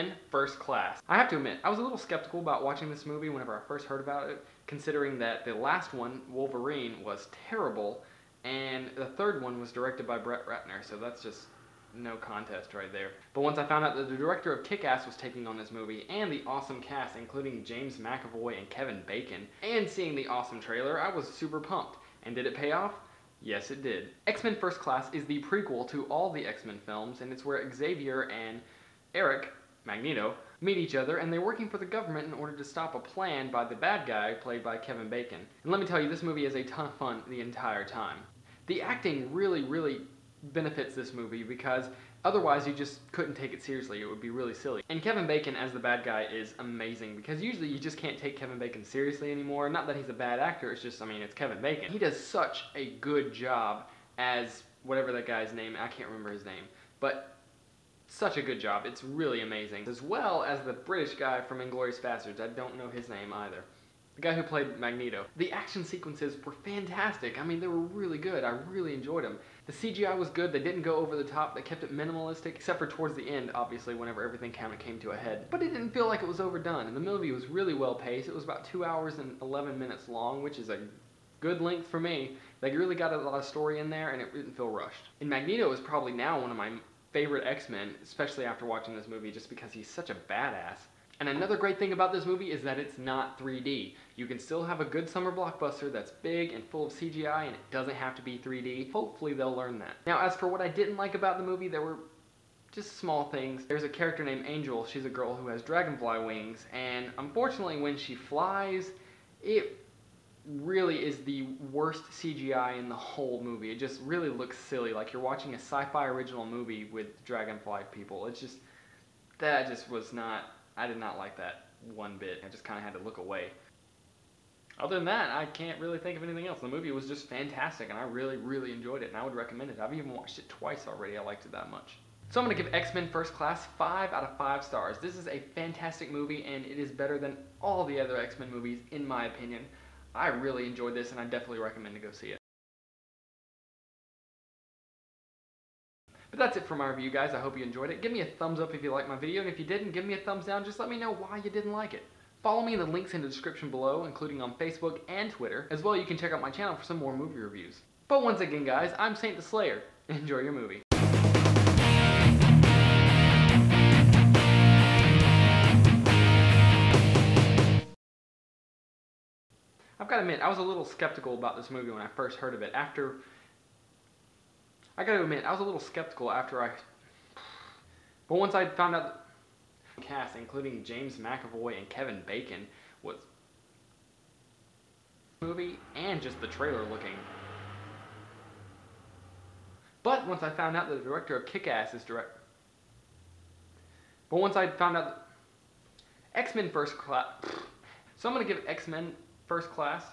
X-Men First Class. I have to admit, I was a little skeptical about watching this movie whenever I first heard about it, considering that the last one, Wolverine, was terrible, and the third one was directed by Brett Ratner, so that's just no contest right there. But once I found out that the director of Kick-Ass was taking on this movie, and the awesome cast including James McAvoy and Kevin Bacon, and seeing the awesome trailer, I was super pumped. And did it pay off? Yes, it did. X-Men First Class is the prequel to all the X-Men films, and it's where Xavier and Eric, Magneto, meet each other, and they're working for the government in order to stop a plan by the bad guy played by Kevin Bacon. And let me tell you, this movie is a ton of fun the entire time. The acting really benefits this movie because otherwise you just couldn't take it seriously. It would be really silly. And Kevin Bacon as the bad guy is amazing because usually you just can't take Kevin Bacon seriously anymore. Not that he's a bad actor, it's just, I mean, it's Kevin Bacon. He does such a good job as whatever that guy's name, I can't remember his name, but such a good job. It's really amazing. As well as the British guy from Inglourious Basterds. I don't know his name either. The guy who played Magneto. The action sequences were fantastic. I mean, they were really good. I really enjoyed them. The CGI was good. They didn't go over the top. They kept it minimalistic, except for towards the end, obviously, whenever everything kind of came to a head. But it didn't feel like it was overdone. And the movie was really well paced. It was about 2 hours and 11 minutes long, which is a good length for me. They really got a lot of story in there, and it didn't feel rushed. And Magneto is probably now one of my favorite X-Men, especially after watching this movie, just because he's such a badass. And another great thing about this movie is that it's not 3D. You can still have a good summer blockbuster that's big and full of CGI, and it doesn't have to be 3D. Hopefully they'll learn that. Now, as for what I didn't like about the movie, there were just small things. There's a character named Angel. She's a girl who has dragonfly wings, and unfortunately when she flies, it really is the worst CGI in the whole movie. It just really looks silly, like you're watching a sci-fi original movie with dragonfly people. It's just, that just was not, I did not like that one bit. I just kind of had to look away. Other than that, I can't really think of anything else. The movie was just fantastic, and I really enjoyed it, and I would recommend it. I've even watched it twice already. I liked it that much. So I'm going to give X-Men First Class 5 out of 5 stars. This is a fantastic movie, and it is better than all the other X-Men movies, in my opinion. I really enjoyed this, and I definitely recommend to go see it. But that's it for my review, guys. I hope you enjoyed it. Give me a thumbs up if you liked my video, and if you didn't, give me a thumbs down. Just let me know why you didn't like it. Follow me in the links in the description below, including on Facebook and Twitter. As well, you can check out my channel for some more movie reviews. But once again, guys, I'm Saint the Slayer. Enjoy your movie. I've got to admit, I was a little skeptical about this movie when I first heard of it. But once I found out the cast, including James McAvoy and Kevin Bacon, was movie and just the trailer looking. But once I found out that the director of Kick-Ass is X-Men First Class. So I'm gonna give X-Men First Class